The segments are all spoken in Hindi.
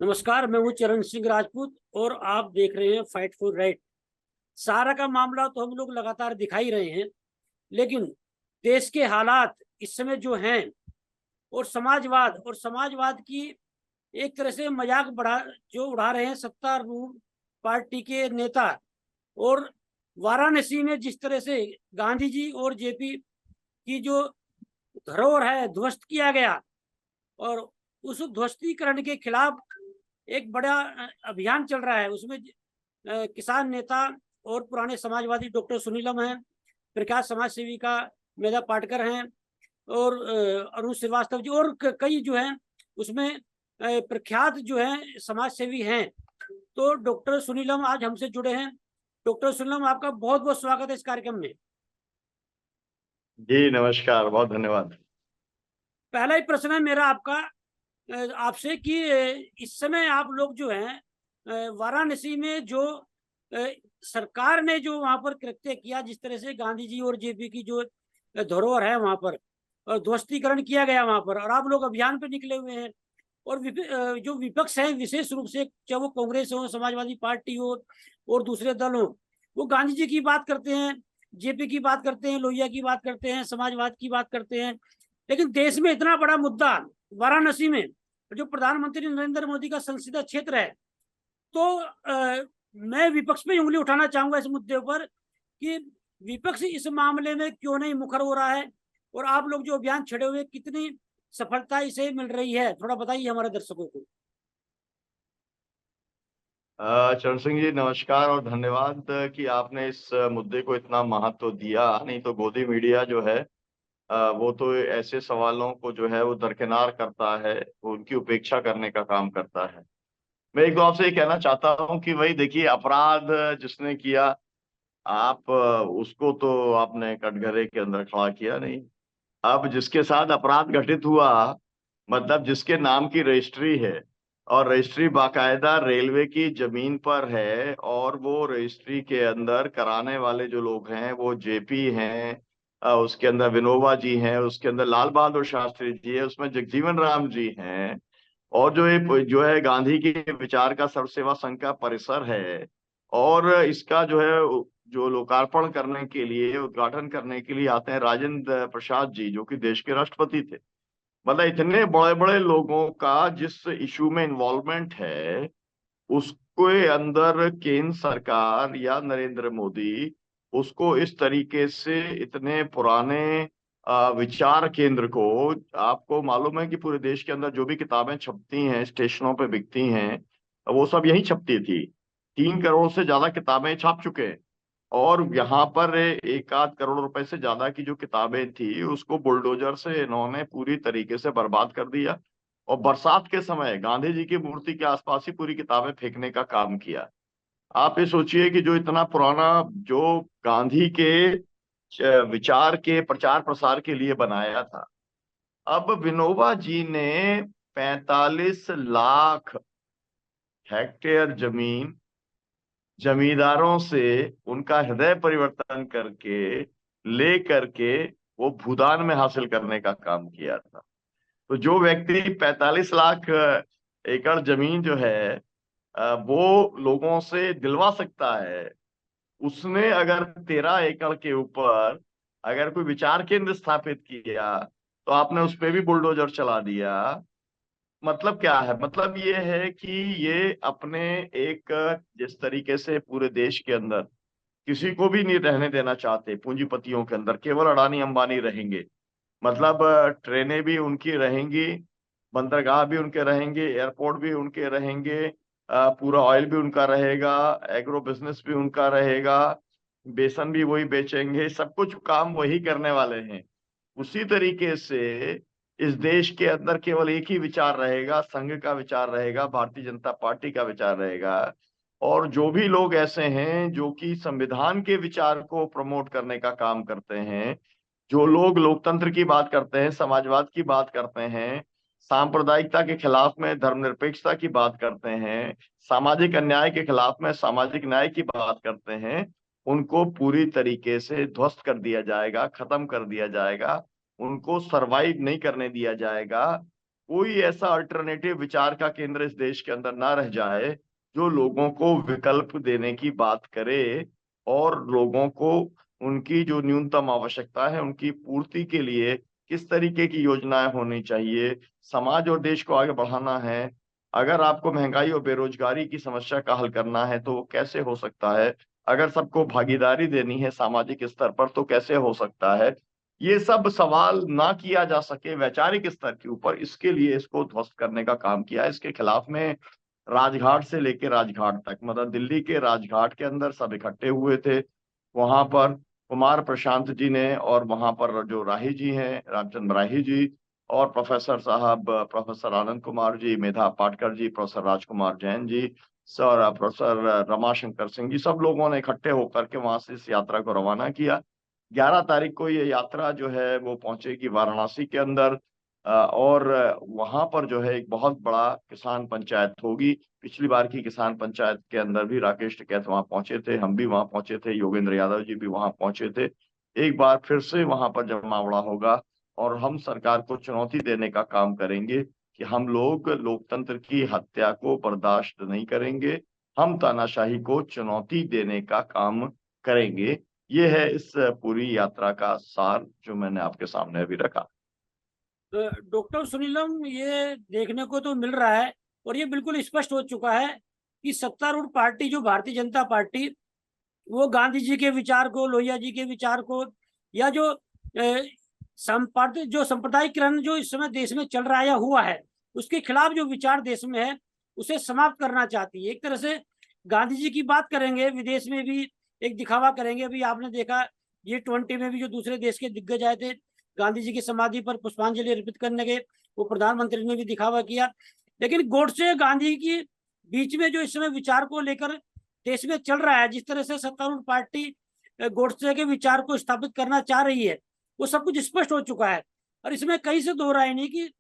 नमस्कार, मैं हूँ चरण सिंह राजपूत और आप देख रहे हैं फाइट फॉर राइट। सारा का मामला तो हम लोग लगातार दिखा ही रहे हैं, लेकिन देश के हालात इस समय जो हैं और समाजवाद की एक तरह से मजाक बढ़ा जो उड़ा रहे हैं सत्तारूढ़ पार्टी के नेता। और वाराणसी में जिस तरह से गांधी जी और जेपी की जो धरोहर है ध्वस्त किया गया, और उस ध्वस्तीकरण के खिलाफ एक बड़ा अभियान चल रहा है। उसमें किसान नेता और पुराने समाजवादी डॉक्टर सुनीलम हैं, प्रख्यात समाज सेविका मेधा पाटकर हैं, और अरुण श्रीवास्तव जी और कई जो हैं उसमें प्रख्यात जो हैं समाज सेवी हैं। तो डॉक्टर सुनीलम आज हमसे जुड़े हैं। डॉक्टर सुनीलम, आपका बहुत बहुत स्वागत है इस कार्यक्रम में। जी नमस्कार, बहुत धन्यवाद। पहला ही प्रश्न है मेरा आपसे कि इस समय आप लोग जो हैं वाराणसी में जो सरकार ने जो वहां पर कृत्य किया, जिस तरह से गांधी जी और जेपी की जो धरोहर है वहां पर और ध्वस्तीकरण किया गया वहां पर, और आप लोग अभियान पे निकले हुए हैं। और जो विपक्ष है विशेष रूप से, चाहे वो कांग्रेस हो, समाजवादी पार्टी हो और दूसरे दल हो, वो गांधी जी की बात करते हैं, जेपी की बात करते हैं, लोहिया की बात करते हैं, समाजवाद की बात करते हैं। लेकिन देश में इतना बड़ा मुद्दा वाराणसी में, जो प्रधानमंत्री नरेंद्र मोदी का संसदीय क्षेत्र है, तो मैं विपक्ष पे उंगली उठाना चाहूंगा इस मुद्दे पर कि विपक्ष इस मामले में क्यों नहीं मुखर हो रहा है, और आप लोग जो अभियान छड़े हुए कितनी सफलता इसे मिल रही है, थोड़ा बताइए हमारे दर्शकों को। चरण सिंह जी नमस्कार और धन्यवाद कि आपने इस मुद्दे को इतना महत्व दिया। नहीं तो गोदी मीडिया जो है वो तो ऐसे सवालों को जो है वो दरकिनार करता है, वो उनकी उपेक्षा करने का काम करता है। मैं एक तो आपसे ये कहना चाहता हूँ कि भाई देखिए, अपराध जिसने किया, आप उसको तो आपने कटघरे के अंदर खड़ा किया नहीं। अब जिसके साथ अपराध घटित हुआ, मतलब जिसके नाम की रजिस्ट्री है और रजिस्ट्री बाकायदा रेलवे की जमीन पर है, और वो रजिस्ट्री के अंदर कराने वाले जो लोग हैं वो जेपी हैं, उसके अंदर विनोबा जी हैं, उसके अंदर लाल बहादुर शास्त्री जी है, उसमें जगजीवन राम जी हैं, और जो ये जो है गांधी के विचार का सर्वसेवा संघ का परिसर है, और इसका जो है जो लोकार्पण करने के लिए, उद्घाटन करने के लिए आते हैं राजेंद्र प्रसाद जी, जो कि देश के राष्ट्रपति थे। मतलब इतने बड़े बड़े लोगों का जिस इशू में इन्वॉल्वमेंट है, उसके अंदर केंद्र सरकार या नरेंद्र मोदी उसको इस तरीके से, इतने पुराने विचार केंद्र को, आपको मालूम है कि पूरे देश के अंदर जो भी किताबें छपती हैं, स्टेशनों पे बिकती हैं, वो सब यहीं छपती थी। 3 करोड़ से ज्यादा किताबें छाप चुके हैं। और यहाँ पर 1 आध करोड़ रुपए से ज्यादा की जो किताबें थी, उसको बुलडोजर से इन्होंने पूरी तरीके से बर्बाद कर दिया। और बरसात के समय गांधी जी की मूर्ति के आसपास ही पूरी किताबें फेंकने का काम किया। आप ये सोचिए कि जो इतना पुराना, जो गांधी के विचार के प्रचार प्रसार के लिए बनाया था, अब विनोबा जी ने 45 लाख हेक्टेयर जमीन जमींदारों से उनका हृदय परिवर्तन करके ले करके वो भूदान में हासिल करने का काम किया था। तो जो व्यक्ति 45 लाख एकड़ जमीन जो है वो लोगों से दिलवा सकता है, उसने अगर 13 एकड़ के ऊपर अगर कोई विचार केंद्र स्थापित किया, तो आपने उस पे भी बुलडोजर चला दिया। मतलब क्या है? मतलब ये है कि ये अपने एक, जिस तरीके से पूरे देश के अंदर किसी को भी नहीं रहने देना चाहते, पूंजीपतियों के अंदर केवल अडानी अंबानी रहेंगे। मतलब ट्रेनें भी उनकी रहेंगी, बंदरगाह भी उनके रहेंगे, एयरपोर्ट भी उनके रहेंगे, पूरा ऑयल भी उनका रहेगा, एग्रो बिजनेस भी उनका रहेगा, बेसन भी वही बेचेंगे, सब कुछ काम वही करने वाले हैं। उसी तरीके से इस देश के अंदर केवल एक ही विचार रहेगा, संघ का विचार रहेगा, भारतीय जनता पार्टी का विचार रहेगा। और जो भी लोग ऐसे हैं जो कि संविधान के विचार को प्रमोट करने का काम करते हैं, जो लोग लोकतंत्र की बात करते हैं, समाजवाद की बात करते हैं, सांप्रदायिकता के खिलाफ में धर्मनिरपेक्षता की बात करते हैं, सामाजिक अन्याय के खिलाफ में सामाजिक न्याय की बात करते हैं, उनको पूरी तरीके से ध्वस्त कर दिया जाएगा, खत्म कर दिया जाएगा, उनको सरवाइव नहीं करने दिया जाएगा। कोई ऐसा अल्टरनेटिव विचार का केंद्र इस देश के अंदर ना रह जाए जो लोगों को विकल्प देने की बात करे और लोगों को उनकी जो न्यूनतम आवश्यकता है उनकी पूर्ति के लिए किस तरीके की योजनाएं होनी चाहिए। समाज और देश को आगे बढ़ाना है, अगर आपको महंगाई और बेरोजगारी की समस्या का हल करना है तो वो कैसे हो सकता है, अगर सबको भागीदारी देनी है सामाजिक स्तर पर तो कैसे हो सकता है। ये सब सवाल ना किया जा सके वैचारिक स्तर के ऊपर, इसके लिए इसको ध्वस्त करने का काम किया। इसके खिलाफ में राजघाट से लेकर राजघाट तक, मतलब दिल्ली के राजघाट के अंदर सब इकट्ठे हुए थे। वहां पर कुमार प्रशांत जी ने, और वहां पर जो राही जी हैं, रामचंद्र राही जी, और प्रोफेसर साहब, प्रोफेसर आनंद कुमार जी, मेधा पाटकर जी, प्रोफेसर राजकुमार जैन जी, सर प्रोफेसर रमाशंकर सिंह जी, सब लोगों ने इकट्ठे होकर के वहां से इस यात्रा को रवाना किया। 11 तारीख को ये यात्रा जो है वो पहुंचेगी वाराणसी के अंदर, और वहां पर जो है एक बहुत बड़ा किसान पंचायत होगी। पिछली बार की किसान पंचायत के अंदर भी राकेश टिकैत वहां पहुंचे थे, हम भी वहां पहुंचे थे, योगेंद्र यादव जी भी वहां पहुंचे थे। एक बार फिर से वहां पर जमावड़ा होगा और हम सरकार को चुनौती देने का काम करेंगे कि हम लोग लोकतंत्र की हत्या को बर्दाश्त नहीं करेंगे, हम तानाशाही को चुनौती देने का काम करेंगे। ये है इस पूरी यात्रा का सार जो मैंने आपके सामने अभी रखा। डॉक्टर सुनीलम, ये देखने को तो मिल रहा है और ये बिल्कुल स्पष्ट हो चुका है कि सत्तारूढ़ पार्टी जो भारतीय जनता पार्टी, वो गांधी जी के विचार को, लोहिया जी के विचार को, या जो जो सांप्रदायिकरण जो इस समय देश में चल रहा है या हुआ है, उसके खिलाफ जो विचार देश में है उसे समाप्त करना चाहती है। एक तरह से गांधी जी की बात करेंगे, विदेश में भी एक दिखावा करेंगे। अभी आपने देखा G20 में भी जो दूसरे देश के दिग्गज आए थे, गांधी जी की समाधि पर पुष्पांजलि अर्पित करने गए, वो प्रधानमंत्री ने भी दिखावा किया। लेकिन गोडसे गांधी की बीच में जो इस समय विचार को लेकर देश में चल रहा है, जिस तरह से सत्तारूढ़ पार्टी गोडसे के विचार को स्थापित करना चाह रही है, वो सब कुछ स्पष्ट हो चुका है। और इसमें कहीं से दो राय नहीं कि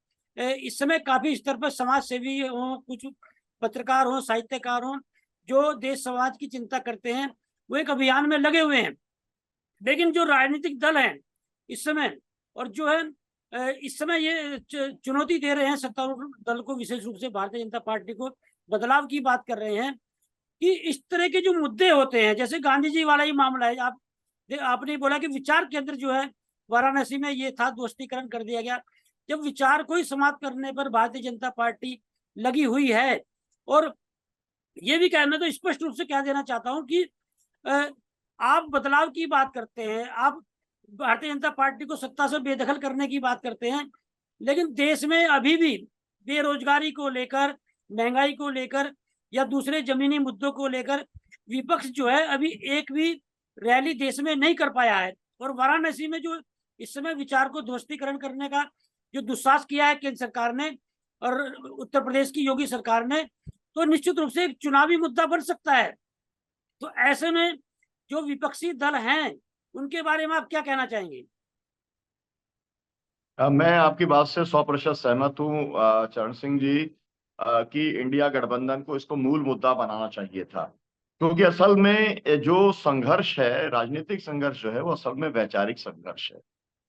इस समय काफी स्तर पर समाज सेवी हो, कुछ पत्रकार हो, साहित्यकार हो, जो देश समाज की चिंता करते हैं, वो एक अभियान में लगे हुए हैं। लेकिन जो राजनीतिक दल हैं इस समय, और जो है इस समय ये चुनौती दे रहे हैं सत्तारूढ़ दल को, विशेष रूप से भारतीय जनता पार्टी को, बदलाव की बात कर रहे हैं कि इस तरह के जो मुद्दे होते हैं, जैसे गांधी जी वाला ही मामला है। आपने बोला कि विचार केंद्र जो है वाराणसी में ये था, दोस्तीकरण कर दिया गया। जब विचार को ही समाप्त करने पर भारतीय जनता पार्टी लगी हुई है, और ये भी मैं तो स्पष्ट रूप से कह देना चाहता हूं कि आप बदलाव की बात करते हैं, आप भारतीय जनता पार्टी को सत्ता से बेदखल करने की बात करते हैं, लेकिन देश में अभी भी बेरोजगारी को लेकर, महंगाई को लेकर, या दूसरे जमीनी मुद्दों को लेकर विपक्ष जो है अभी एक भी रैली देश में नहीं कर पाया है। और वाराणसी में जो इस समय विचार को ध्वस्तीकरण करने का जो दुस्साहस किया है केंद्र सरकार ने और उत्तर प्रदेश की योगी सरकार ने, तो निश्चित रूप से एक चुनावी मुद्दा बन सकता है। तो ऐसे में जो विपक्षी दल हैं, उनके बारे में आप क्या कहना चाहेंगे? मैं आपकी बात से 100% सहमत हूँ चरण सिंह जी, कि इंडिया गठबंधन को इसको मूल मुद्दा बनाना चाहिए था, क्योंकि असल में जो संघर्ष है, राजनीतिक संघर्ष जो है, वो असल में वैचारिक संघर्ष है,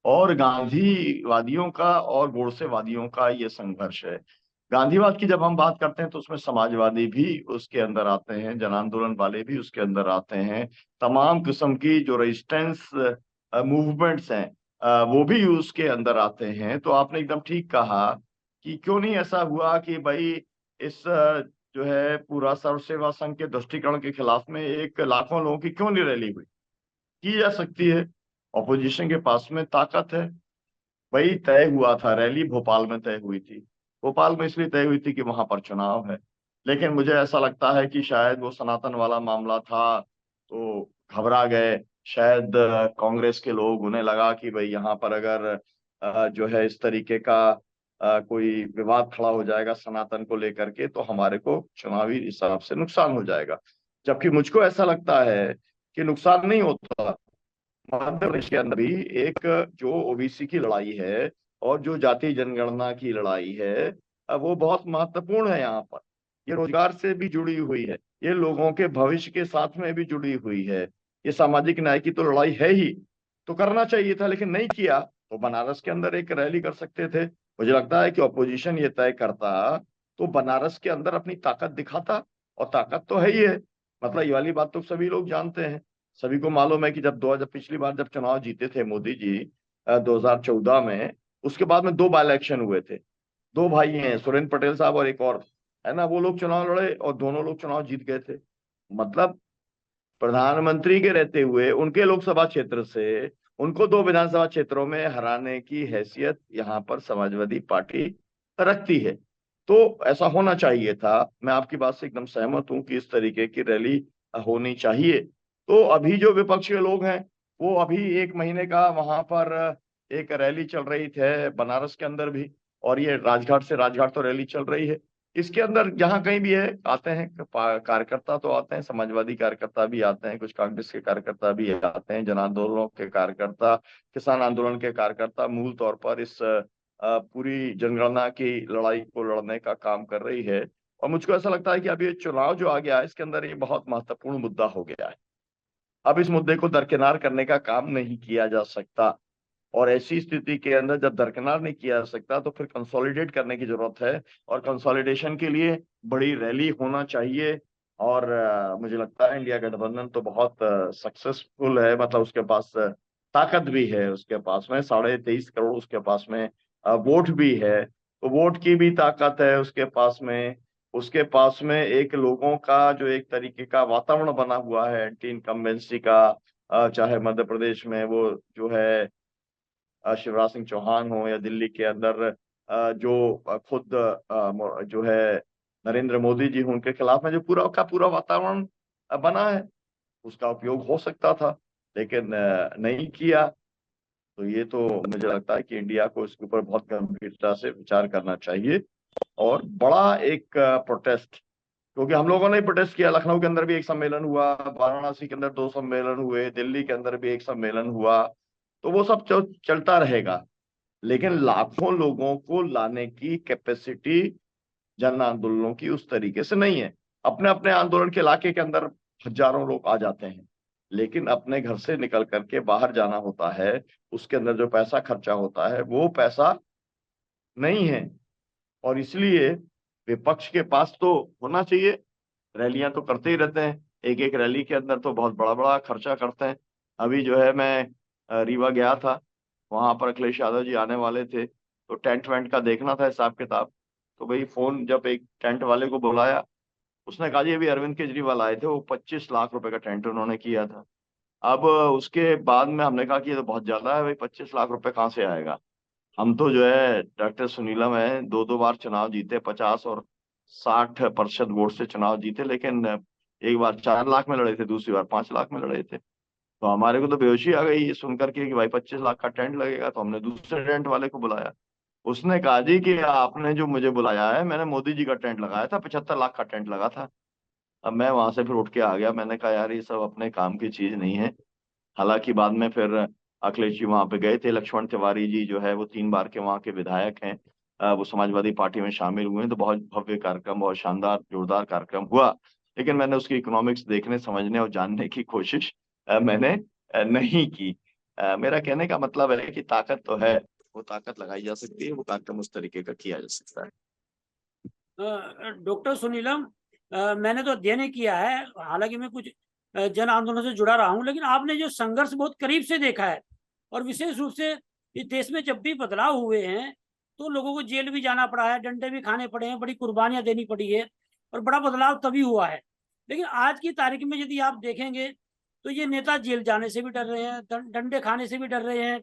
और गांधीवादियों का और गोडसेवादियों का ये संघर्ष है। गांधीवाद की जब हम बात करते हैं तो उसमें समाजवादी भी उसके अंदर आते हैं, जन आंदोलन वाले भी उसके अंदर आते हैं, तमाम किस्म की जो रेजिस्टेंस मूवमेंट्स हैं वो भी उसके अंदर आते हैं। तो आपने एकदम ठीक कहा कि क्यों नहीं ऐसा हुआ कि भाई इस जो है पूरा सर्व सेवा संघ के तुष्टीकरण के खिलाफ में एक लाखों लोगों की क्यों नहीं रैली हुई, की जा सकती है। ऑपोजिशन के पास में ताकत है। वही तय हुआ था, रैली भोपाल में तय हुई थी। भोपाल में इसलिए तय हुई थी कि वहां पर चुनाव है। लेकिन मुझे ऐसा लगता है कि शायद वो सनातन वाला मामला था तो घबरा गए शायद कांग्रेस के लोग, उन्हें लगा कि भाई यहाँ पर अगर जो है इस तरीके का कोई विवाद खड़ा हो जाएगा सनातन को लेकर के तो हमारे को चुनावी हिसाब से नुकसान हो जाएगा। जबकि मुझको ऐसा लगता है कि नुकसान नहीं होता। मध्य प्रदेश के अंदर भी एक जो ओबीसी की लड़ाई है और जो जाति जनगणना की लड़ाई है, वो बहुत महत्वपूर्ण है। यहाँ पर ये रोजगार से भी जुड़ी हुई है, ये लोगों के भविष्य के साथ में भी जुड़ी हुई है, ये सामाजिक न्याय की तो लड़ाई है ही। तो करना चाहिए था लेकिन नहीं किया। तो बनारस के अंदर एक रैली कर सकते थे, मुझे लगता है कि ऑपोजिशन ये तय करता तो बनारस के अंदर अपनी ताकत दिखाता, और ताकत तो है ही है। मतलब ये वाली बात तो सभी लोग जानते हैं, सभी को मालूम है कि जब 2000 पिछली बार जब चुनाव जीते थे मोदी जी 2014 में, उसके बाद में 2 बाय इलेक्शन हुए थे। 2 भाई हैं, सुरेंद्र पटेल साहब और एक और, है ना, वो लोग चुनाव लड़े और दोनों लोग चुनाव जीत गए थे। मतलब प्रधानमंत्री के रहते हुए उनके लोकसभा क्षेत्र से उनको 2 विधानसभा क्षेत्रों में हराने की हैसियत यहाँ पर समाजवादी पार्टी रखती है। तो ऐसा होना चाहिए था। मैं आपकी बात से एकदम सहमत हूं कि इस तरीके की रैली होनी चाहिए। तो अभी जो विपक्ष के लोग हैं, वो अभी 1 महीने का वहां पर एक रैली चल रही है बनारस के अंदर भी, और ये राजघाट से राजघाट तो रैली चल रही है। इसके अंदर जहां कहीं भी है आते हैं कार्यकर्ता, तो आते हैं, समाजवादी कार्यकर्ता भी आते हैं, कुछ कांग्रेस के कार्यकर्ता भी आते हैं, जन आंदोलनों के कार्यकर्ता, किसान आंदोलन के कार्यकर्ता मूल तौर पर इस पूरी जनगणना की लड़ाई को लड़ने का काम कर रही है। और मुझको ऐसा लगता है कि अब ये चुनाव जो आ गया है, इसके अंदर ये बहुत महत्वपूर्ण मुद्दा हो गया है। अब इस मुद्दे को दरकिनार करने का काम नहीं किया जा सकता, और ऐसी स्थिति के अंदर जब दरकिनार नहीं किया जा सकता तो फिर कंसोलिडेट करने की जरूरत है, और कंसोलिडेशन के लिए बड़ी रैली होना चाहिए। और मुझे लगता है इंडिया गठबंधन तो बहुत सक्सेसफुल है, मतलब उसके पास ताकत भी है, उसके पास में 23.5 करोड़ उसके पास में वोट भी है, तो वोट की भी ताकत है उसके पास में। उसके पास में एक लोगों का जो एक तरीके का वातावरण बना हुआ है एंटी इनकम्बेंसी का, चाहे मध्य प्रदेश में वो जो है शिवराज सिंह चौहान हो, या दिल्ली के अंदर जो खुद जो है नरेंद्र मोदी जी हो, उनके खिलाफ में जो पूरा का पूरा वातावरण बना है, उसका उपयोग हो सकता था, लेकिन नहीं किया। तो ये तो मुझे लगता है कि इंडिया को इसके ऊपर बहुत गंभीरता से विचार करना चाहिए, और बड़ा एक प्रोटेस्ट, क्योंकि हम लोगों ने प्रोटेस्ट किया, लखनऊ के अंदर भी एक सम्मेलन हुआ, वाराणसी के अंदर 2 सम्मेलन हुए, दिल्ली के अंदर भी एक सम्मेलन हुआ, तो वो सब चलता रहेगा। लेकिन लाखों लोगों को लाने की कैपेसिटी जन आंदोलनों की उस तरीके से नहीं है। अपने अपने आंदोलन के इलाके के अंदर हजारों लोग आ जाते हैं, लेकिन अपने घर से निकल करके बाहर जाना होता है, उसके अंदर जो पैसा खर्चा होता है वो पैसा नहीं है। और इसलिए विपक्ष के पास तो होना चाहिए, रैलियां तो करते ही रहते हैं, एक एक रैली के अंदर तो बहुत बड़ा बड़ा खर्चा करते हैं। अभी जो है मैं रीवा गया था, वहां पर अखिलेश यादव जी आने वाले थे, तो टेंट वेंट का देखना था हिसाब किताब। तो भाई फोन जब एक टेंट वाले को बुलाया, उसने कहा जी अभी अरविंद केजरीवाल आए थे, वो 25 लाख रुपए का टेंट उन्होंने किया था। अब उसके बाद में हमने कहा कि ये तो बहुत ज्यादा है भाई, 25 लाख रुपए कहाँ से आएगा। हम तो जो है डॉक्टर सुनीलम है, 2 2 बार चुनाव जीते, 50 और 60% वोट से चुनाव जीते, लेकिन एक बार 4 लाख में लड़े थे, दूसरी बार 5 लाख में लड़े थे। तो हमारे को तो बेहोशी आ गई ये सुन करके कि भाई 25 लाख का टेंट लगेगा, तो हमने दूसरे टेंट वाले को बुलाया। उसने कहा जी कि आपने जो मुझे बुलाया है, मैंने मोदी जी का टेंट लगाया था, 75 लाख का टेंट लगा था। अब मैं वहां से फिर उठ के आ गया, मैंने कहा यार ये सब अपने काम की चीज नहीं है। हालांकि बाद में फिर अखिलेश जी वहां पे गए थे, लक्ष्मण तिवारी जी जो है वो 3 बार के वहां के विधायक हैं, वो समाजवादी पार्टी में शामिल हुए हैं, तो बहुत भव्य कार्यक्रम, बहुत शानदार जोरदार कार्यक्रम हुआ। लेकिन मैंने उसकी इकोनॉमिक्स देखने समझने और जानने की कोशिश मैंने नहीं की। मेरा कहने का मतलब है कि ताकत तो है, वो ताकत लगाई जा सकती है, वो कार्यक्रम उस तरीके का किया जा सकता है। डॉक्टर सुनीलम, मैंने तो अध्ययन ही किया है, हालांकि मैं कुछ जन आंदोलन से जुड़ा रहा हूं, लेकिन आपने जो संघर्ष बहुत करीब से देखा है, और विशेष रूप से इस देश में जब भी बदलाव हुए हैं तो लोगों को जेल भी जाना पड़ा है, डंडे भी खाने पड़े हैं, बड़ी कुर्बानियां देनी पड़ी है, और बड़ा बदलाव तभी हुआ है। लेकिन आज की तारीख में यदि आप देखेंगे तो ये नेता जेल जाने से भी डर रहे हैं, डंडे खाने से भी डर रहे हैं।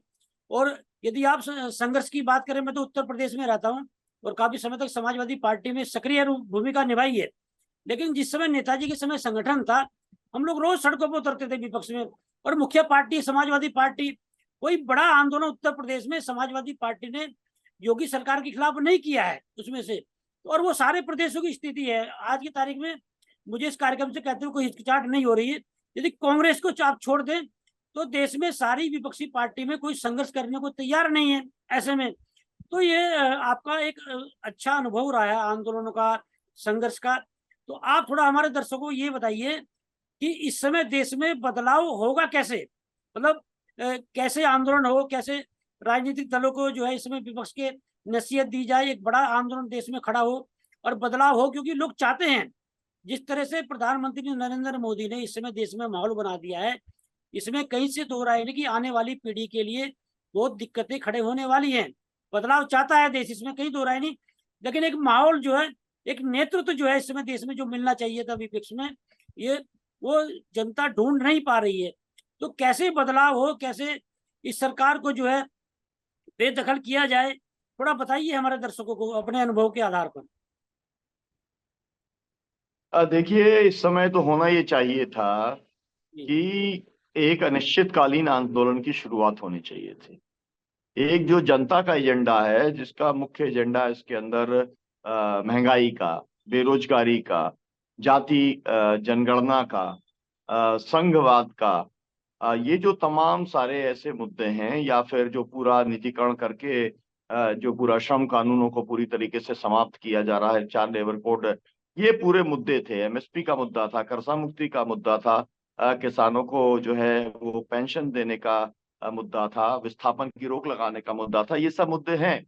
और यदि आप संघर्ष की बात करें, मैं तो उत्तर प्रदेश में रहता हूँ और काफी समय तक समाजवादी पार्टी में सक्रिय भूमिका निभाई है। लेकिन जिस समय नेताजी के समय संगठन था, हम लोग रोज सड़कों पर उतरते थे विपक्ष में, और मुख्य पार्टी समाजवादी पार्टी, कोई बड़ा आंदोलन उत्तर प्रदेश में समाजवादी पार्टी ने योगी सरकार के खिलाफ नहीं किया है उसमें से। और वो सारे प्रदेशों की स्थिति है आज की तारीख में। मुझे इस कार्यक्रम से कहते हुए कोई हिचकिचाहट नहीं हो रही है। यदि कांग्रेस को आप छोड़ दें तो देश में सारी विपक्षी पार्टी में कोई संघर्ष करने को तैयार नहीं है ऐसे में। तो ये आपका एक अच्छा अनुभव रहा है आंदोलनों का, संघर्ष का। तो आप थोड़ा हमारे दर्शकों को ये बताइए कि इस समय देश में बदलाव होगा कैसे, मतलब कैसे आंदोलन हो, कैसे राजनीतिक दलों को जो है इसमें विपक्ष के नसीहत दी जाए, एक बड़ा आंदोलन देश में खड़ा हो और बदलाव हो, क्योंकि लोग चाहते हैं जिस तरह से प्रधानमंत्री नरेंद्र मोदी ने इस समय देश में माहौल बना दिया है, इसमें कहीं से दो राय नहीं कि आने वाली पीढ़ी के लिए बहुत दिक्कतें खड़े होने वाली हैं। बदलाव चाहता है देश, इसमें कहीं दो राय नहीं, लेकिन एक माहौल जो है, एक नेतृत्व जो है इस समय देश में जो मिलना चाहिए था विपक्ष में, ये वो जनता ढूंढ नहीं पा रही है। तो कैसे बदलाव हो, कैसे इस सरकार को जो है बेदखल किया जाए, थोड़ा बताइए हमारे दर्शकों को अपने अनुभव के आधार पर। देखिए, इस समय तो होना ये चाहिए था जी। कि एक अनिश्चितकालीन आंदोलन की शुरुआत होनी चाहिए थी। एक जो जनता का एजेंडा है, जिसका मुख्य एजेंडा इसके अंदर महंगाई का, बेरोजगारी का, जाति जनगणना का, संघवाद का, ये जो तमाम सारे ऐसे मुद्दे हैं, या फिर जो पूरा निजीकरण करके जो पूरा श्रम कानूनों को पूरी तरीके से समाप्त किया जा रहा है, 4 लेबर कोड, ये पूरे मुद्दे थे। एमएसपी का मुद्दा था, कर्जा मुक्ति का मुद्दा था, किसानों को जो है वो पेंशन देने का मुद्दा था, विस्थापन की रोक लगाने का मुद्दा था। ये सब मुद्दे हैं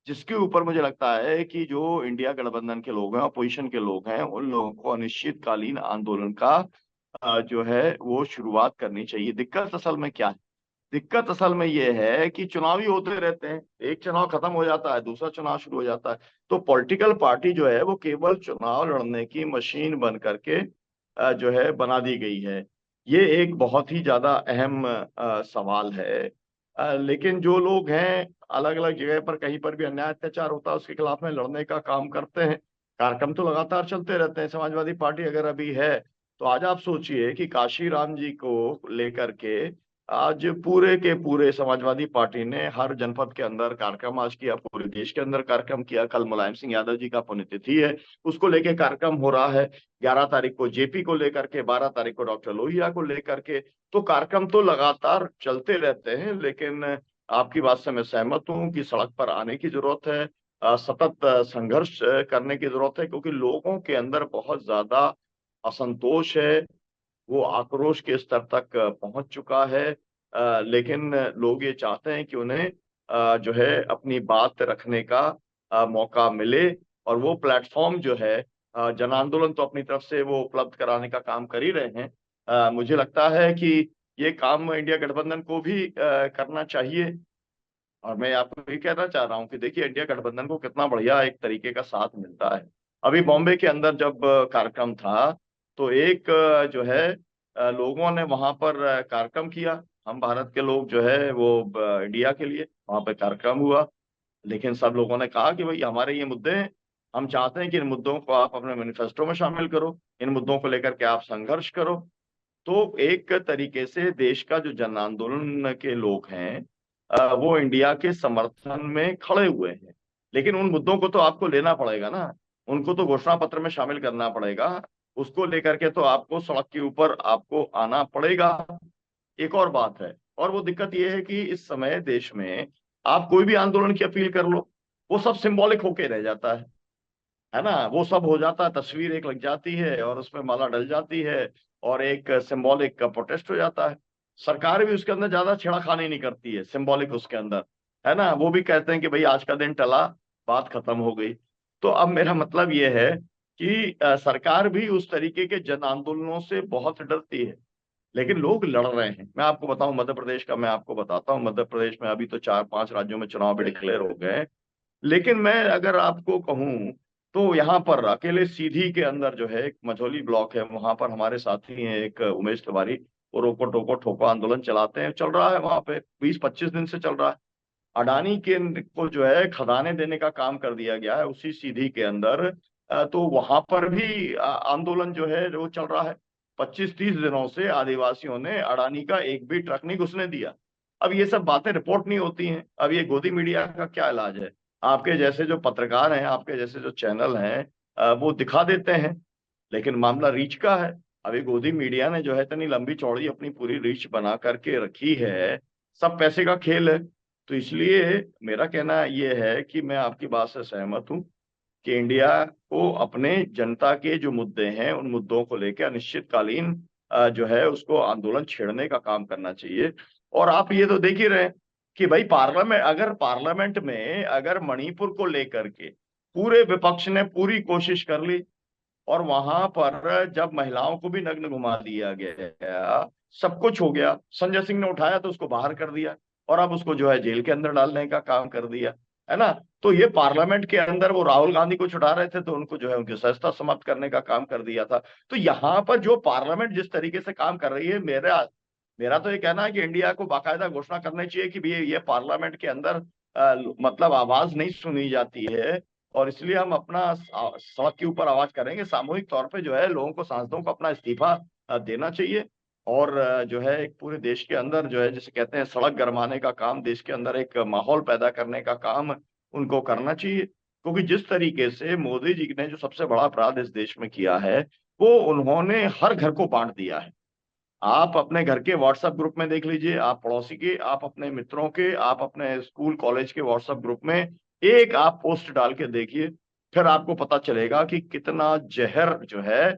जिसके ऊपर मुझे लगता है कि जो इंडिया गठबंधन के लोग हैं, अपोजिशन के लोग हैं, उन लोगों को अनिश्चितकालीन आंदोलन का जो है वो शुरुआत करनी चाहिए। दिक्कत असल में क्या है? दिक्कत असल में ये है कि चुनाव ही होते रहते हैं, एक चुनाव खत्म हो जाता है, दूसरा चुनाव शुरू हो जाता है। तो पॉलिटिकल पार्टी जो है वो केवल चुनाव लड़ने की मशीन बन करके जो है बना दी गई है। ये एक बहुत ही ज्यादा अहम सवाल है। लेकिन जो लोग हैं अलग अलग जगह पर, कहीं पर भी अन्याय अत्याचार होता है उसके खिलाफ में लड़ने का काम करते हैं। कार्यक्रम तो लगातार चलते रहते हैं। समाजवादी पार्टी अगर अभी है, तो आज आप सोचिए कि काशी राम जी को लेकर के आज पूरे के पूरे समाजवादी पार्टी ने हर जनपद के अंदर कार्यक्रम आज किया, पूरे देश के अंदर कार्यक्रम किया। कल मुलायम सिंह यादव जी का पुण्यतिथि है, उसको लेके कार्यक्रम हो रहा है। 11 तारीख को जेपी को लेकर के, 12 तारीख को डॉक्टर लोहिया को लेकर के। तो कार्यक्रम तो लगातार चलते रहते हैं। लेकिन आपकी बात से मैं सहमत हूँ कि सड़क पर आने की जरूरत है, सतत संघर्ष करने की जरूरत है, क्योंकि लोगों के अंदर बहुत ज्यादा असंतोष है, वो आक्रोश के स्तर तक पहुंच चुका है। लेकिन लोग ये चाहते हैं कि उन्हें जो है अपनी बात रखने का मौका मिले, और वो प्लेटफॉर्म जो है जन आंदोलन तो अपनी तरफ से वो उपलब्ध कराने का काम कर ही रहे हैं। मुझे लगता है कि ये काम इंडिया गठबंधन को भी करना चाहिए। और मैं आपको ये कहना चाह रहा हूँ कि देखिए, इंडिया गठबंधन को कितना बढ़िया एक तरीके का साथ मिलता है। अभी बॉम्बे के अंदर जब कार्यक्रम था, तो एक जो है लोगों ने वहां पर कार्यक्रम किया। हम भारत के लोग जो है वो इंडिया के लिए वहां पर कार्यक्रम हुआ। लेकिन सब लोगों ने कहा कि भाई हमारे ये मुद्दे हैं, हम चाहते हैं कि इन मुद्दों को आप अपने मैनिफेस्टो में शामिल करो, इन मुद्दों को लेकर के आप संघर्ष करो। तो एक तरीके से देश का जो जन आंदोलन के लोग हैं वो इंडिया के समर्थन में खड़े हुए हैं। लेकिन उन मुद्दों को तो आपको लेना पड़ेगा ना, उनको तो घोषणा पत्र में शामिल करना पड़ेगा, उसको लेकर के तो आपको सड़क के ऊपर आपको आना पड़ेगा। एक और बात है, और वो दिक्कत ये है कि इस समय देश में आप कोई भी आंदोलन की अपील कर लो, वो सब सिंबॉलिक होके रह जाता है ना। वो सब हो जाता है, तस्वीर एक लग जाती है और उसमें माला डल जाती है, और एक सिंबॉलिक का प्रोटेस्ट हो जाता है। सरकार भी उसके अंदर ज्यादा छेड़खानी नहीं करती है, सिंबॉलिक उसके अंदर, है ना। वो भी कहते हैं कि भाई आज का दिन टला, बात खत्म हो गई। तो अब मेरा मतलब ये है कि सरकार भी उस तरीके के जन आंदोलनों से बहुत डरती है। लेकिन लोग लड़ रहे हैं। मैं आपको बताऊं, मध्य प्रदेश का मैं आपको बताता हूँ। मध्य प्रदेश में अभी तो 4-5 राज्यों में चुनाव भी डिक्लेयर हो गए हैं। लेकिन मैं अगर आपको कहूं, तो यहाँ पर अकेले सीधी के अंदर जो है एक मझौली ब्लॉक है, वहां पर हमारे साथी हैं एक उमेश तिवारी, वो रोको टोको ठोको आंदोलन चलाते हैं, चल रहा है वहां पे 20-25 दिन से चल रहा है। अडानी के को जो है खदाने देने का काम कर दिया गया है उसी सीधी के अंदर। तो वहां पर भी आंदोलन जो है वो चल रहा है। 25-30 दिनों से आदिवासियों ने अडानी का एक भी ट्रक नहीं घुसने दिया। अब ये सब बातें रिपोर्ट नहीं होती हैं। अब ये गोदी मीडिया का क्या इलाज है? आपके जैसे जो पत्रकार हैं, आपके जैसे जो चैनल हैं, वो दिखा देते हैं, लेकिन मामला रीच का है। अभी गोदी मीडिया ने जो है इतनी लंबी चौड़ी अपनी पूरी रीच बना करके रखी है। सब पैसे का खेल है। तो इसलिए मेरा कहना ये है कि मैं आपकी बात से सहमत हूँ कि इंडिया को अपने जनता के जो मुद्दे हैं, उन मुद्दों को लेकर अनिश्चितकालीन जो है उसको आंदोलन छेड़ने का काम करना चाहिए। और आप ये तो देख ही रहे हैं कि भाई पार्लियामेंट में अगर मणिपुर को लेकर के पूरे विपक्ष ने पूरी कोशिश कर ली, और वहां पर जब महिलाओं को भी नग्न घुमा दिया गया, सब कुछ हो गया, संजय सिंह ने उठाया तो उसको बाहर कर दिया, और अब उसको जो है जेल के अंदर डालने का काम कर दिया, है ना। तो ये पार्लियामेंट के अंदर वो राहुल गांधी को छुड़ा रहे थे, तो उनको जो है उनकी सदस्यता समाप्त करने का काम कर दिया था। तो यहाँ पर जो पार्लियामेंट जिस तरीके से काम कर रही है, मेरा मेरा तो ये कहना है कि इंडिया को बाकायदा घोषणा करनी चाहिए कि भाई ये पार्लियामेंट के अंदर मतलब आवाज नहीं सुनी जाती है, और इसलिए हम अपना सड़क के ऊपर आवाज करेंगे, सामूहिक तौर पे जो है लोगों को, सांसदों को अपना इस्तीफा देना चाहिए, और जो है एक पूरे देश के अंदर जो है जिसे कहते हैं सड़क गरमाने का काम, देश के अंदर एक माहौल पैदा करने का काम उनको करना चाहिए। क्योंकि जिस तरीके से मोदी जी ने जो सबसे बड़ा अपराध इस देश में किया है, वो उन्होंने हर घर को बांट दिया है। आप अपने घर के व्हाट्सएप ग्रुप में देख लीजिए, आप पड़ोसी के, आप अपने मित्रों के, आप अपने स्कूल कॉलेज के व्हाट्सएप ग्रुप में एक आप पोस्ट डाल के देखिए, फिर आपको पता चलेगा कि कितना जहर जो है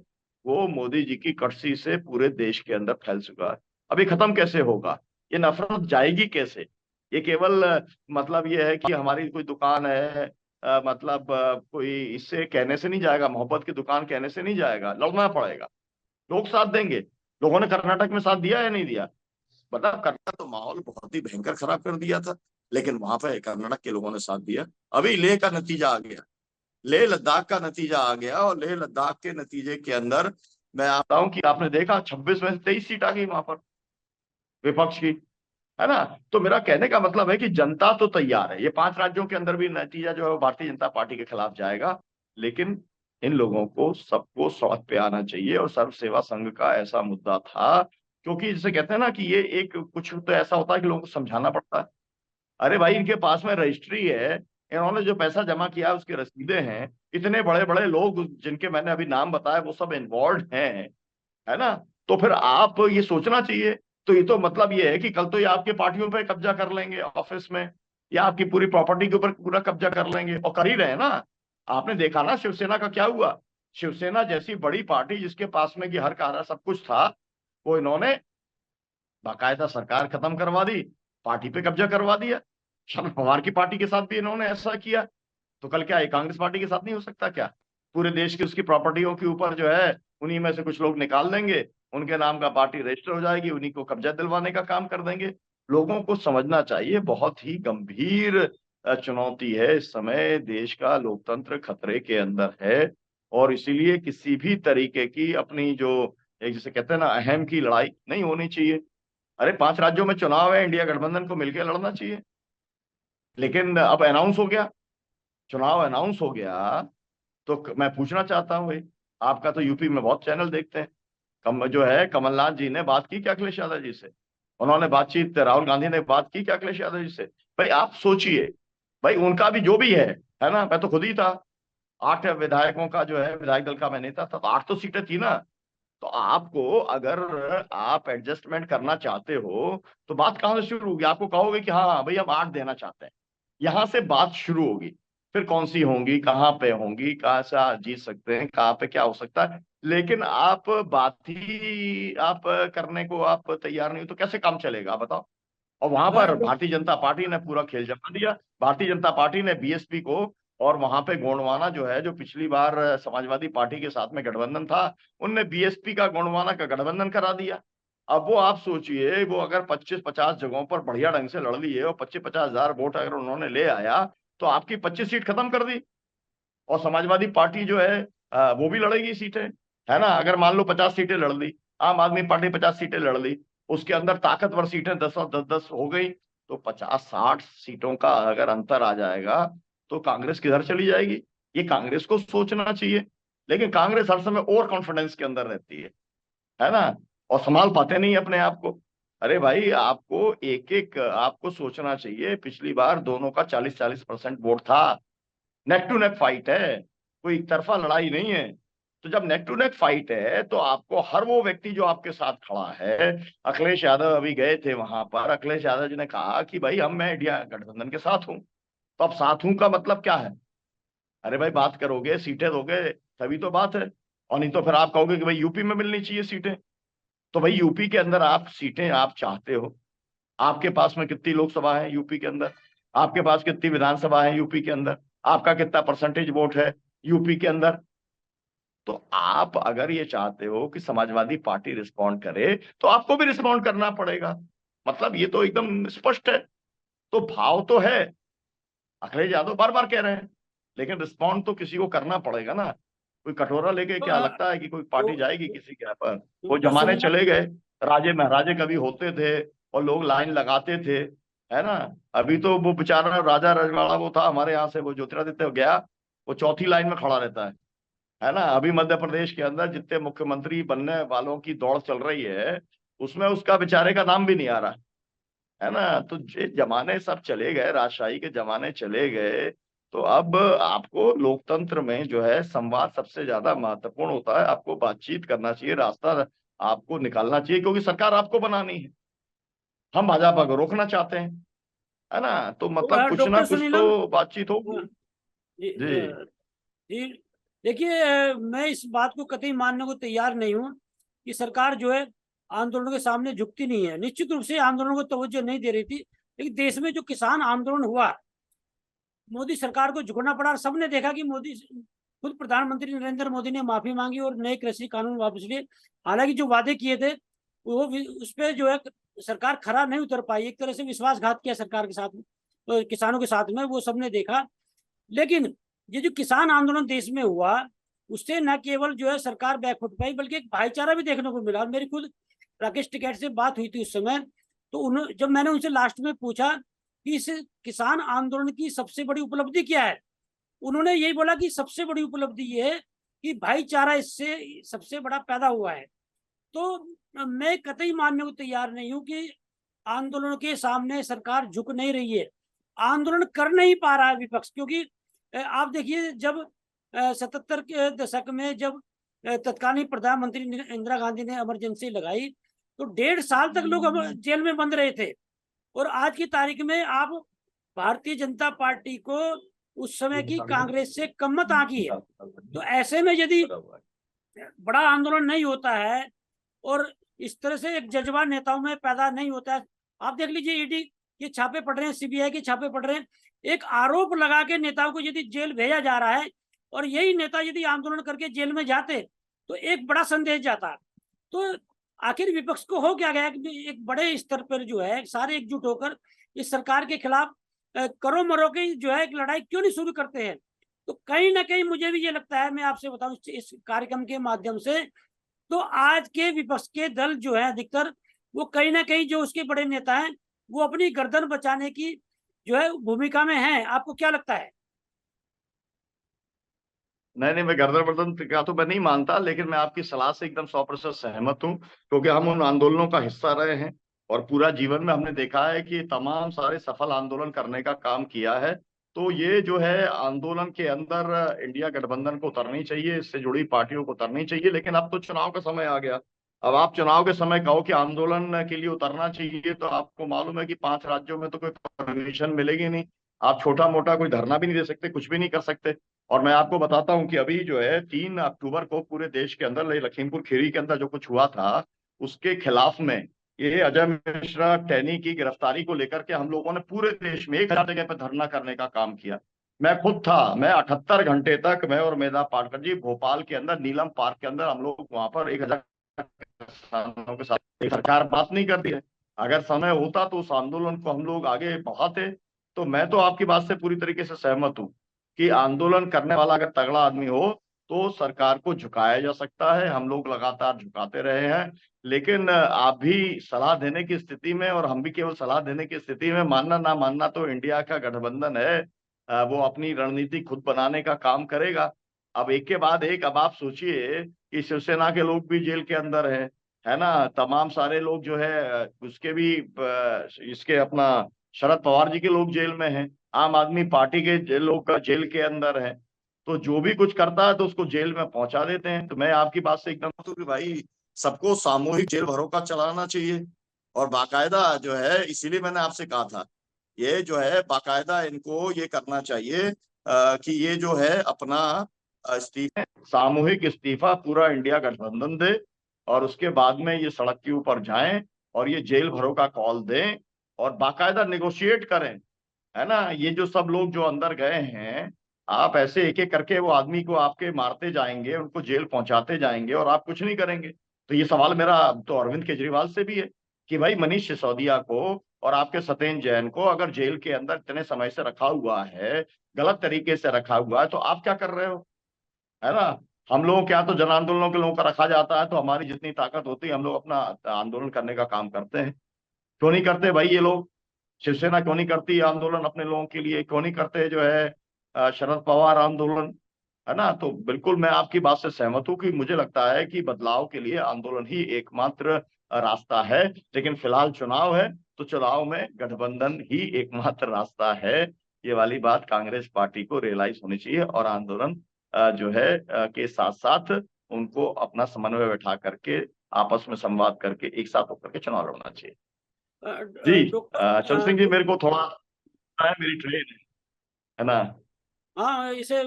वो मोदी जी की कड़छी से पूरे देश के अंदर फैल चुका है। अभी खत्म कैसे होगा, ये नफरत जाएगी कैसे? ये केवल मतलब ये है कि हमारी कोई दुकान है, मतलब कोई इससे कहने से नहीं जाएगा, मोहब्बत की दुकान कहने से नहीं जाएगा, लड़ना पड़ेगा। लोग साथ देंगे। लोगों ने कर्नाटक में साथ दिया या नहीं दिया? मतलब कर्नाटक तो माहौल बहुत ही भयंकर खराब कर दिया था, लेकिन वहां पे कर्नाटक के लोगों ने साथ दिया। अभी लेह का नतीजा आ गया, लेह लद्दाख का नतीजा आ गया, और लेह लद्दाख के नतीजे के अंदर मैं आता हूं कि आपने देखा 26 में से 23 सीट आ गई वहां पर विपक्ष की, है ना। तो मेरा कहने का मतलब है कि जनता तो तैयार है, ये 5 राज्यों के अंदर भी नतीजा जो है वो भारतीय जनता पार्टी के खिलाफ जाएगा, लेकिन इन लोगों को सबको सड़क पे आना चाहिए। और सर्व सेवा संघ का ऐसा मुद्दा था, क्योंकि जिसे कहते हैं ना कि ये एक कुछ तो ऐसा होता है कि लोगों को समझाना पड़ता है। अरे भाई, इनके पास में रजिस्ट्री है, इन्होंने जो पैसा जमा किया है उसकी रसीदें हैं, इतने बड़े बड़े लोग जिनके मैंने अभी नाम बताया वो सब इन्वॉल्व हैं, है ना। तो फिर आप ये सोचना चाहिए। तो ये तो मतलब ये है कि कल तो ये आपके पार्टियों पे कब्जा कर लेंगे ऑफिस में, या आपकी पूरी प्रॉपर्टी के ऊपर पूरा कब्जा कर लेंगे, और कर ही रहे हैं ना। आपने देखा ना शिवसेना का क्या हुआ। शिवसेना जैसी बड़ी पार्टी जिसके पास में कि हर कार्य सब कुछ था, वो इन्होंने बाकायदा सरकार खत्म करवा दी, पार्टी पे कब्जा करवा दिया। शरद पवार की पार्टी के साथ भी इन्होंने ऐसा किया। तो कल क्या ये कांग्रेस पार्टी के साथ नहीं हो सकता क्या? पूरे देश की उसकी प्रॉपर्टियों के ऊपर जो है उन्हीं में से कुछ लोग निकाल देंगे, उनके नाम का पार्टी रजिस्टर हो जाएगी, उन्हीं को कब्जा दिलवाने का काम कर देंगे। लोगों को समझना चाहिए, बहुत ही गंभीर चुनौती है इस समय, देश का लोकतंत्र खतरे के अंदर है। और इसीलिए किसी भी तरीके की अपनी जो एक जिसे कहते हैं ना अहम की लड़ाई नहीं होनी चाहिए। अरे 5 राज्यों में चुनाव है, इंडिया गठबंधन को मिलकर लड़ना चाहिए। लेकिन अब अनाउंस हो गया, चुनाव अनाउंस हो गया, तो मैं पूछना चाहता हूँ भाई, आपका तो यूपी में बहुत चैनल देखते हैं, जो है कमलनाथ जी ने बात की क्या अखिलेश यादव जी से? उन्होंने बातचीत, राहुल गांधी ने बात की क्या अखिलेश यादव जी से? भाई आप सोचिए, भाई उनका भी जो भी है ना, मैं तो खुद ही था, 8 विधायकों का जो है विधायक दल का मैं नेता था, तो 8 तो सीटें थी ना। तो आपको अगर आप एडजस्टमेंट करना चाहते हो, तो बात कहां से शुरू होगी? आपको कहोगे कि हाँ भाई हम 8 देना चाहते हैं, यहां से बात शुरू होगी। फिर कौन सी होंगी, कहाँ पे होंगी, कहाँ से आप जीत सकते हैं, कहाँ पे क्या हो सकता है, लेकिन आप बात ही आप करने को आप तैयार नहीं हो तो कैसे काम चलेगा, आप बताओ। और वहां पर बट भारतीय जनता पार्टी ने पूरा खेल जमा दिया। भारतीय जनता पार्टी ने बीएसपी को, और वहां पे गोंडवाना जो है, जो पिछली बार समाजवादी पार्टी के साथ में गठबंधन था, उनने बीएसपी का गोंडवाना का गठबंधन करा दिया। अब वो आप सोचिए, वो अगर 25-50 जगहों पर बढ़िया ढंग से लड़ लिए और 25-50 हजार वोट अगर उन्होंने ले आया, तो आपकी 25 सीट खत्म कर दी। और समाजवादी पार्टी जो है वो भी लड़ेगी सीटें, है ना। अगर मान लो 50 सीटें लड़ ली, आम आदमी पार्टी 50 सीटें लड़ ली, उसके अंदर ताकतवर सीटें 10 और 10-10 हो गई, तो 50-60 सीटों का अगर अंतर आ जाएगा, तो कांग्रेस किधर चली जाएगी? ये कांग्रेस को सोचना चाहिए। लेकिन कांग्रेस हर समय ओवर कॉन्फिडेंस के अंदर रहती है ना, और संभाल पाते नहीं अपने आप को। अरे भाई, आपको एक एक आपको सोचना चाहिए, पिछली बार दोनों का 40-40% वोट था, नेक टू नेक फाइट है, कोई एक तरफा लड़ाई नहीं है। तो जब नेक टू नेक फाइट है, तो आपको हर वो व्यक्ति जो आपके साथ खड़ा है, अखिलेश यादव अभी गए थे वहां पर, अखिलेश यादव जी ने कहा कि भाई मैं इंडिया गठबंधन के साथ हूं। तो अब साथ हूं का मतलब क्या है? अरे भाई, बात करोगे, सीटें दोगे, तभी तो बात है। और नहीं तो फिर आप कहोगे कि भाई यूपी में मिलनी चाहिए सीटें। तो भाई यूपी के अंदर आप सीटें आप चाहते हो, आपके पास में कितनी लोकसभा है यूपी के अंदर, आपके पास कितनी विधानसभा है यूपी के अंदर, आपका कितना परसेंटेज वोट है यूपी के अंदर। तो आप अगर ये चाहते हो कि समाजवादी पार्टी रिस्पॉन्ड करे तो आपको भी रिस्पॉन्ड करना पड़ेगा। मतलब ये तो एकदम स्पष्ट है। तो भाव तो है, अखिलेश यादव बार बार कह रहे हैं, लेकिन रिस्पॉन्ड तो किसी को करना पड़ेगा ना। कोई कटोरा लेके तो, क्या लगता है कि कोई पार्टी तो, जाएगी किसी के यहाँ पर? वो तो जमाने सोमवार चले गए, राजे महाराजे कभी होते थे और लोग लाइन लगाते थे, है ना। अभी तो वो बेचारा राजा रजवाड़ा वो था हमारे यहाँ से, वो ज्योतिरादित्य गया, वो चौथी लाइन में खड़ा रहता है ना। अभी मध्य प्रदेश के अंदर जितने मुख्यमंत्री बनने वालों की दौड़ चल रही है, उसमें उसका बेचारे का नाम भी नहीं आ रहा है ना। तो ये जमाने सब चले गए, राजशाही के जमाने चले गए। तो अब आपको लोकतंत्र में जो है संवाद सबसे ज्यादा महत्वपूर्ण होता है। आपको बातचीत करना चाहिए, रास्ता आपको निकालना चाहिए, क्योंकि सरकार आपको बनानी है, हम भाजपा को रोकना चाहते हैं, है ना। तो मतलब कुछ ना डॉक्टर कुछ सुनीलम, तो बातचीत हाँ, होगी। जी, जी। जी, देखिए, मैं इस बात को कतई मानने को तैयार नहीं हूँ कि सरकार जो है आंदोलनों के सामने झुकती नहीं है। निश्चित रूप से आंदोलनों को तवज्जो नहीं दे रही थी, लेकिन देश में जो किसान आंदोलन हुआ, मोदी सरकार को झुकना पड़ा। और सबने देखा कि मोदी, खुद प्रधानमंत्री नरेंद्र मोदी ने माफी मांगी और नए कृषि कानून वापस लिए। हालांकि जो वादे किए थे वो उस पर जो है सरकार खरा नहीं उतर पाई, एक तरह से विश्वासघात किया सरकार के साथ, किसानों के साथ में, वो सबने देखा। लेकिन ये जो किसान आंदोलन देश में हुआ, उससे न केवल जो है सरकार बैकफुट पाई, बल्कि एक भाईचारा भी देखने को मिला। और मेरी खुद राकेश टिकैत से बात हुई थी उस समय, तो उन्होंने, जब मैंने उनसे लास्ट में पूछा कि इस किसान आंदोलन की सबसे बड़ी उपलब्धि क्या है, उन्होंने यही बोला कि सबसे बड़ी उपलब्धि ये है कि भाईचारा इससे सबसे बड़ा पैदा हुआ है। तो मैं कतई मानने को तैयार नहीं हूं कि आंदोलन के सामने सरकार झुक नहीं रही है। आंदोलन कर नहीं पा रहा है विपक्ष, क्योंकि आप देखिए, जब 77 के दशक में जब तत्कालीन प्रधानमंत्री इंदिरा गांधी ने इमरजेंसी लगाई, तो 1.5 साल तक लोग जेल में बंद रहे थे। और आज की तारीख में आप भारतीय जनता पार्टी को उस समय की कांग्रेस से कम मत आंकी है। तो ऐसे में यदि बड़ा आंदोलन नहीं होता है और इस तरह से एक जज्बा नेताओं में पैदा नहीं होता है, आप देख लीजिए ईडी के छापे पड़ रहे हैं, सीबीआई के छापे पड़ रहे हैं, एक आरोप लगा के नेताओं को यदि जेल भेजा जा रहा है, और यही नेता यदि आंदोलन करके जेल में जाते तो एक बड़ा संदेश जाता। तो आखिर विपक्ष को हो क्या गया कि एक बड़े स्तर पर जो है सारे एकजुट होकर इस सरकार के खिलाफ करो मरो की जो है एक लड़ाई क्यों नहीं शुरू करते हैं। तो कहीं ना कहीं मुझे भी ये लगता है, मैं आपसे बताऊं इस कार्यक्रम के माध्यम से, तो आज के विपक्ष के दल जो है अधिकतर, वो कहीं ना कहीं जो उसके बड़े नेता हैं, वो अपनी गर्दन बचाने की जो है भूमिका में है। आपको क्या लगता है? नहीं नहीं, मैं गर्दन वर्दन का तो मैं नहीं मानता, लेकिन मैं आपकी सलाह से एकदम 100% सहमत हूँ, क्योंकि हम उन आंदोलनों का हिस्सा रहे हैं और पूरा जीवन में हमने देखा है कि तमाम सारे सफल आंदोलन करने का काम किया है। तो ये जो है आंदोलन के अंदर इंडिया गठबंधन को उतरनी चाहिए, इससे जुड़ी पार्टियों को उतरनी चाहिए। लेकिन अब तो चुनाव का समय आ गया। अब आप चुनाव के समय कहो कि आंदोलन के लिए उतरना चाहिए, तो आपको मालूम है कि 5 राज्यों में तो कोई परमिशन मिलेगी नहीं। आप छोटा मोटा कोई धरना भी नहीं दे सकते, कुछ भी नहीं कर सकते। और मैं आपको बताता हूं कि अभी जो है 3 अक्टूबर को पूरे देश के अंदर लखीमपुर खीरी के अंदर जो कुछ हुआ था, उसके खिलाफ में ये अजय मिश्रा टैनी की गिरफ्तारी को लेकर के हम लोगों ने पूरे देश में 1,000 जगह पर धरना करने का काम किया। मैं खुद था, मैं 78 घंटे तक, मैं और मेधा पाटकर जी, भोपाल के अंदर नीलम पार्क के अंदर हम लोग वहां पर 1,000 किसानों के साथ। सरकार बात नहीं करती है। अगर समय होता तो उस आंदोलन को हम लोग आगे बढ़ाते। तो मैं तो आपकी बात से पूरी तरीके से सहमत हूँ कि आंदोलन करने वाला अगर तगड़ा आदमी हो तो सरकार को झुकाया जा सकता है। हम लोग लगातार झुकाते रहे हैं। लेकिन आप भी सलाह देने की स्थिति में और हम भी केवल सलाह देने की स्थिति में, मानना ना मानना तो इंडिया का गठबंधन है। वो अपनी रणनीति खुद बनाने का काम करेगा। अब एक के बाद एक, अब आप सोचिए कि शिवसेना के लोग भी जेल के अंदर है ना। तमाम सारे लोग जो है उसके भी इसके अपना शरद पवार जी के लोग जेल में हैं, आम आदमी पार्टी के लोग का जेल के अंदर है। तो जो भी कुछ करता है तो उसको जेल में पहुंचा देते हैं। तो मैं आपकी बात से एकदम हूँ कि भाई सबको सामूहिक जेल भरों का चलाना चाहिए। और बाकायदा जो है, इसीलिए मैंने आपसे कहा था, ये जो है बाकायदा इनको ये करना चाहिए कि ये जो है अपना इस्तीफा, सामूहिक इस्तीफा पूरा इंडिया गठबंधन दे और उसके बाद में ये सड़क के ऊपर जाएं और ये जेल भरो का कॉल दें। और बाकायदा निगोशिएट करें, है ना। ये जो सब लोग जो अंदर गए हैं, आप ऐसे एक एक करके वो आदमी को आपके मारते जाएंगे, उनको जेल पहुंचाते जाएंगे और आप कुछ नहीं करेंगे। तो ये सवाल मेरा तो अरविंद केजरीवाल से भी है कि भाई मनीष सिसोदिया को और आपके सत्येंद्र जैन को अगर जेल के अंदर इतने समय से रखा हुआ है, गलत तरीके से रखा हुआ है, तो आप क्या कर रहे हो, है ना। हम लोगों क्या तो जन आंदोलनों के लोगों का रखा जाता है, तो हमारी जितनी ताकत होती है हम लोग अपना आंदोलन करने का काम करते हैं। क्यों नहीं करते भाई ये लोग? शिवसेना क्यों नहीं करती आंदोलन अपने लोगों के लिए? क्यों नहीं करते जो है शरद पवार आंदोलन, है ना। तो बिल्कुल मैं आपकी बात से सहमत हूँ कि मुझे लगता है कि बदलाव के लिए आंदोलन ही एकमात्र रास्ता है। लेकिन फिलहाल चुनाव है, तो चुनाव में गठबंधन ही एकमात्र रास्ता है। ये वाली बात कांग्रेस पार्टी को रियलाइज होनी चाहिए और आंदोलन जो है के साथ साथ उनको अपना समन्वय बैठा करके आपस में संवाद करके एक साथ होकर के चुनाव लड़ना चाहिए। जी चल सिंह जी, मेरे को थोड़ा है, मेरी ट्रेन है ना। हाँ, इसे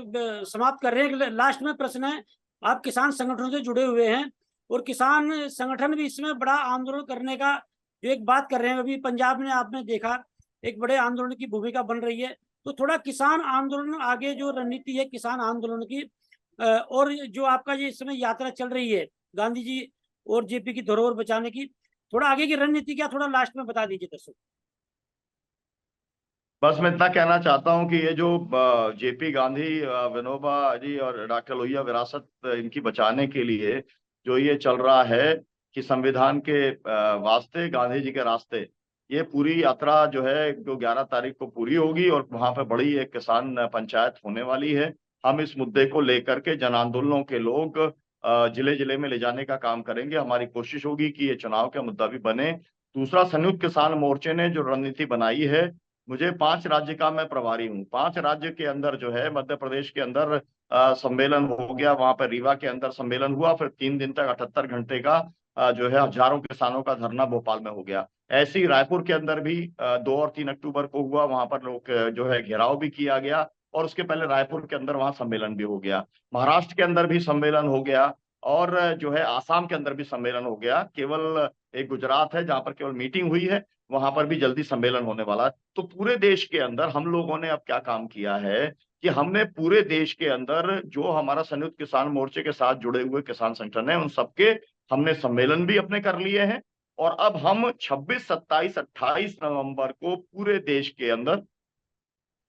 समाप्त कर रहे हैं। लास्ट में प्रश्न है, आप किसान संगठनों से जुड़े हुए हैं और किसान संगठन भी इसमें बड़ा आंदोलन करने का जो एक बात कर रहे हैं, अभी पंजाब में आपने देखा एक बड़े आंदोलन की भूमिका बन रही है। तो थोड़ा किसान आंदोलन आगे जो रणनीति है किसान आंदोलन की, और जो आपका ये इस समय यात्रा चल रही है गांधी जी और जेपी की धरोहर बचाने की, थोड़ा आगे की रणनीति क्या, थोड़ा लास्ट में बता दीजिए दर्शक। बस मैं इतना कहना चाहता हूं कि ये जो जेपी गांधी, विनोबा जी और डॉक्टर लोहिया विरासत, इनकी बचाने के लिए जो ये चल रहा है कि संविधान के वास्ते गांधी जी के रास्ते, ये पूरी यात्रा जो है जो 11 तारीख को पूरी होगी और वहां पे बड़ी एक किसान पंचायत होने वाली है। हम इस मुद्दे को लेकर के जन आंदोलनों के लोग जिले जिले में ले जाने का काम करेंगे। हमारी कोशिश होगी कि ये चुनाव का मुद्दा भी बने। दूसरा, संयुक्त किसान मोर्चे ने जो रणनीति बनाई है, मुझे 5 राज्य का मैं प्रभारी हूँ। 5 राज्य के अंदर जो है, मध्य प्रदेश के अंदर सम्मेलन हो गया, वहां पर रीवा के अंदर सम्मेलन हुआ, फिर 3 दिन तक 78 घंटे का जो है हजारों किसानों का धरना भोपाल में हो गया। ऐसे ही रायपुर के अंदर भी 2 और 3 अक्टूबर को हुआ, वहां पर लोग जो है घेराव भी किया गया और उसके पहले रायपुर के अंदर वहां सम्मेलन भी हो गया। महाराष्ट्र के अंदर भी सम्मेलन हो गया और जो है आसाम के अंदर भी सम्मेलन हो गया। केवल एक गुजरात है जहां पर केवल मीटिंग हुई है, वहां पर भी जल्दी सम्मेलन होने वाला है। तो पूरे देश के अंदर हम लोगों ने अब क्या काम किया है कि हमने पूरे देश के अंदर जो हमारा संयुक्त किसान मोर्चे के साथ जुड़े हुए किसान संगठन है, उन सबके हमने सम्मेलन भी अपने कर लिए हैं। और अब हम 26, 27, 28 नवंबर को पूरे देश के अंदर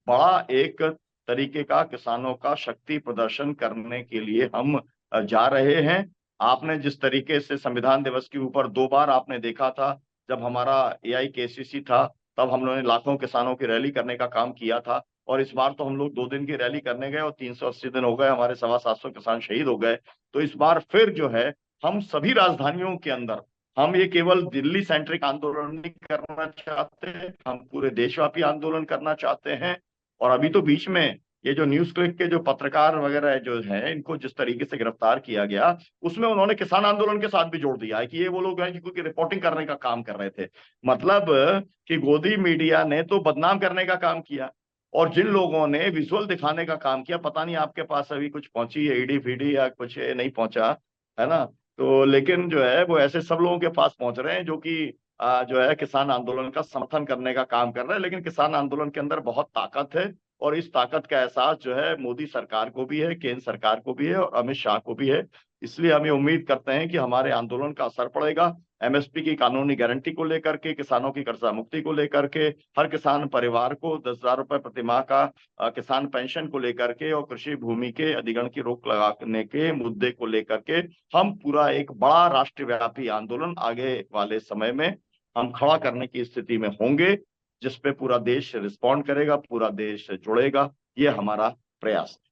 बड़ा एक तरीके का किसानों का शक्ति प्रदर्शन करने के लिए हम जा रहे हैं। आपने जिस तरीके से संविधान दिवस के ऊपर 2 बार आपने देखा था, जब हमारा AIKCC था तब हम लोगों ने लाखों किसानों की रैली करने का काम किया था, और इस बार तो हम लोग 2 दिन की रैली करने गए और 380 दिन हो गए, हमारे 725 किसान शहीद हो गए। तो इस बार फिर जो है हम सभी राजधानियों के अंदर, हम ये केवल दिल्ली सेंट्रिक आंदोलन नहीं करना चाहते, हम पूरे देशव्यापी आंदोलन करना चाहते हैं। और अभी तो बीच में ये जो न्यूज क्लिक के जो पत्रकार वगैरह जो हैं, इनको जिस तरीके से गिरफ्तार किया गया, उसमें उन्होंने किसान आंदोलन के साथ भी जोड़ दिया है कि ये वो लोग हैं जो रिपोर्टिंग करने का काम कर रहे थे। मतलब कि गोदी मीडिया ने तो बदनाम करने का काम किया और जिन लोगों ने विजुअल दिखाने का काम किया, पता नहीं आपके पास अभी कुछ पहुंची है ईडी फीडी या कुछ नहीं पहुंचा, है ना। तो लेकिन जो है वो ऐसे सब लोगों के पास पहुंच रहे हैं जो कि जो है किसान आंदोलन का समर्थन करने का काम कर रहे हैं। लेकिन किसान आंदोलन के अंदर बहुत ताकत है और इस ताकत का एहसास जो है मोदी सरकार को भी है, केंद्र सरकार को भी है और अमित शाह को भी है। इसलिए हम ये उम्मीद करते हैं कि हमारे आंदोलन का असर पड़ेगा। MSP की कानूनी गारंटी को लेकर के, किसानों की कर्जा मुक्ति को लेकर के, हर किसान परिवार को 10,000 रुपए प्रति माह का किसान पेंशन को लेकर के और कृषि भूमि के अधिग्रहण की रोक लगाने के मुद्दे को लेकर के हम पूरा एक बड़ा राष्ट्रव्यापी आंदोलन आगे वाले समय में हम खड़ा करने की स्थिति में होंगे, जिसपे पूरा देश रिस्पॉन्ड करेगा, पूरा देश जुड़ेगा। ये हमारा प्रयास है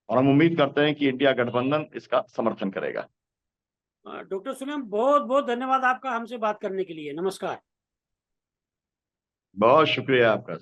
और हम उम्मीद करते हैं कि इंडिया गठबंधन इसका समर्थन करेगा। डॉक्टर सुनील, बहुत बहुत धन्यवाद आपका हमसे बात करने के लिए। नमस्कार। बहुत शुक्रिया आपका।